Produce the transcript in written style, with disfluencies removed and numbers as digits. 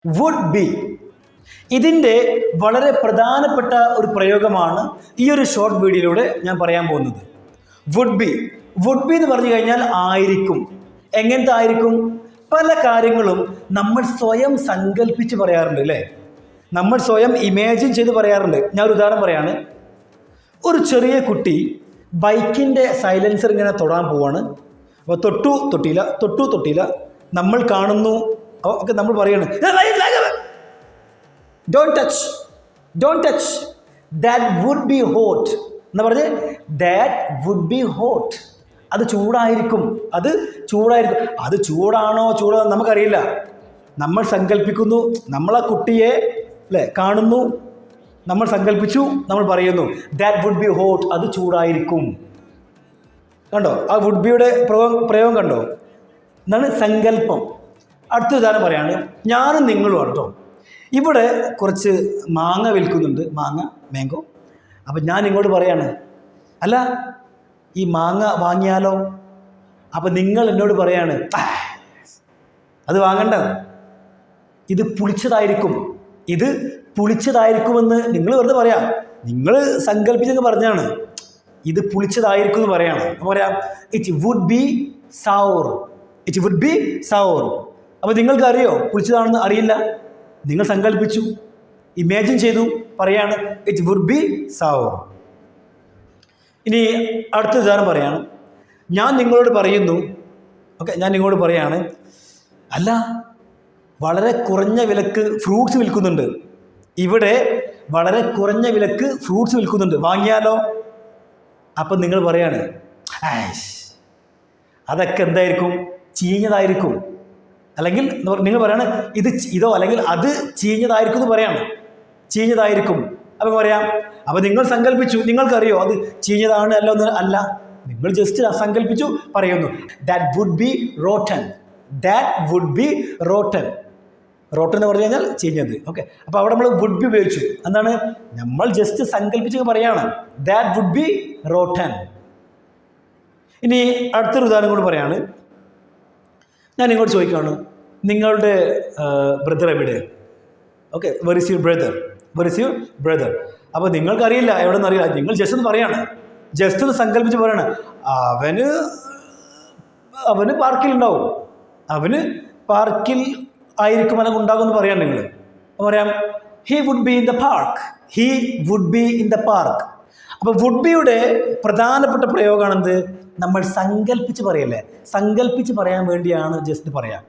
Would be. ഇതിൻ്റെ വളരെ പ്രധാനപ്പെട്ട ഒരു പ്രയോഗമാണ് ഈ ഒരു ഷോർട്ട് വീഡിയോയിലൂടെ ഞാൻ പറയാൻ പോകുന്നത്. Would be. വുഡ് ബി എന്ന് പറഞ്ഞു കഴിഞ്ഞാൽ ആയിരിക്കും. എങ്ങനത്തെ ആയിരിക്കും? പല കാര്യങ്ങളും നമ്മൾ സ്വയം സങ്കല്പിച്ച് പറയാറുണ്ട് അല്ലേ? നമ്മൾ സ്വയം ഇമാജിൻ ചെയ്ത് പറയാറുണ്ട്. ഞാൻ ഒരു ഉദാഹരണം പറയാണ്. ഒരു ചെറിയ കുട്ടി ബൈക്കിൻ്റെ സൈലൻസർ ഇങ്ങനെ തൊടാൻ പോവാണ്. അപ്പോൾ തൊട്ടു തൊട്ടില്ല, നമ്മൾ കാണുന്നു. ഒക്കെ നമ്മൾ പറയാണ്, don't touch, that would be hot എന്ന് പറഞ്ഞ്, ദാറ്റ് വുഡ് ബി ഹോട്ട്. അത് ചൂടായിരിക്കും. അത് ചൂടാണോ നമുക്കറിയില്ല. നമ്മൾ സങ്കല്പിക്കുന്നു. നമ്മൾ ആ കുട്ടിയെ അല്ലേ കാണുന്നു, നമ്മൾ സങ്കല്പിച്ചു, നമ്മൾ പറയുന്നു ദാറ്റ് വുഡ് ബി ഹോട്ട്. അത് ചൂടായിരിക്കും. കണ്ടോ? ആ വുഡ് ബിയുടെ പ്രയോഗം കണ്ടോ? എന്നാണ് സങ്കല്പം. അടുത്ത ഉദാഹരണം പറയാണ്. ഞാനും നിങ്ങളുമാണ് കേട്ടോ. ഇവിടെ കുറച്ച് മാങ്ങ വിൽക്കുന്നുണ്ട്. മാംഗോ. അപ്പം ഞാൻ ഇങ്ങോട്ട് പറയാണ്, അല്ല ഈ മാങ്ങ വാങ്ങിയാലോ? അപ്പം നിങ്ങൾ എന്നോട് പറയാണ്, അത് വാങ്ങണ്ട, ഇത് പുളിച്ചതായിരിക്കുമെന്ന് നിങ്ങൾ വെറുതെ പറയാം. നിങ്ങൾ സങ്കല്പിച്ചെന്ന് പറഞ്ഞാണ്. ഇത് പുളിച്ചതായിരിക്കും എന്ന് പറയാണ്. പറയാം ഇറ്റ് വുഡ് ബി സൗർ. അപ്പോൾ നിങ്ങൾക്ക് അറിയോ പുളിച്ചതാണെന്ന്? അറിയില്ല. നിങ്ങൾ സങ്കല്പിച്ചു, ഇമാജിൻ ചെയ്തു, പറയാണ് ഇറ്റ് വുഡ് ബി സൗർ. ഇനി അടുത്ത ഉദാഹരണം പറയാണ്. ഞാൻ നിങ്ങളോട് പറയാണ്, അല്ല വളരെ കുറഞ്ഞ വിലക്ക് ഫ്രൂട്ട്സ് വിൽക്കുന്നുണ്ട്. ഇവിടെ വളരെ കുറഞ്ഞ വിലക്ക് ഫ്രൂട്ട്സ് വിൽക്കുന്നുണ്ട്, വാങ്ങിയാലോ? അപ്പം നിങ്ങൾ പറയാണ്, അതൊക്കെ എന്തായിരിക്കും? ചീഞ്ഞതായിരിക്കും. അല്ലെങ്കിൽ നിങ്ങൾ പറയാണ് ഇതോ അല്ലെങ്കിൽ അത് ചീഞ്ഞതായിരിക്കും എന്ന് പറയാണ്. ചീഞ്ഞതായിരിക്കും. അപ്പം പറയാം, അപ്പം നിങ്ങൾ സങ്കല്പിച്ചു, നിങ്ങൾക്കറിയോ അത് ചീഞ്ഞതാണ് അല്ല. നിങ്ങൾ ജസ്റ്റ് സങ്കല്പിച്ചു പറയുന്നു that would be rotten. Rotten എന്ന് പറഞ്ഞു കഴിഞ്ഞാൽ ചീഞ്ഞത്. ഓക്കെ. അപ്പോൾ അവിടെ നമ്മൾ വുഡ് ബി ഉപയോഗിച്ചു. എന്താണ്? നമ്മൾ ജസ്റ്റ് സങ്കല്പിച്ച് പറയാണ് ദാറ്റ് വുഡ് ബി റോട്ടൻ. ഇനി അടുത്തൊരു ഉദാഹരണം കൂടി പറയാണ്. ഞാൻ ഇങ്ങോട്ട് ചോദിക്കുകയാണ്, നിങ്ങളുടെ ബ്രദർ എവിടെ? Okay, where is your brother? അപ്പോൾ നിങ്ങൾക്കറിയില്ല, എവിടെ നിന്ന് അറിയില്ല. നിങ്ങൾ ജസ്റ്റ് ഒന്ന് പറയാണ്, ജസ്റ്റ് ഒന്ന് സങ്കല്പിച്ച് പറയാണ്, അവന് പാർക്കിലുണ്ടാവും, അവന് പാർക്കിൽ ആയിരിക്കും, അല്ലെങ്കിൽ ഉണ്ടാകും എന്ന് പറയാം. നിങ്ങൾ പറയാം he would be in the park. അപ്പോൾ വുഡ് ബിയുടെ പ്രധാനപ്പെട്ട പ്രയോഗമാണെന്ത്? നമ്മൾ സങ്കല്പിച്ച് പറയല്ലേ? സങ്കല്പിച്ച് പറയാൻ വേണ്ടിയാണ് ജസ്റ്റ് പറയാം.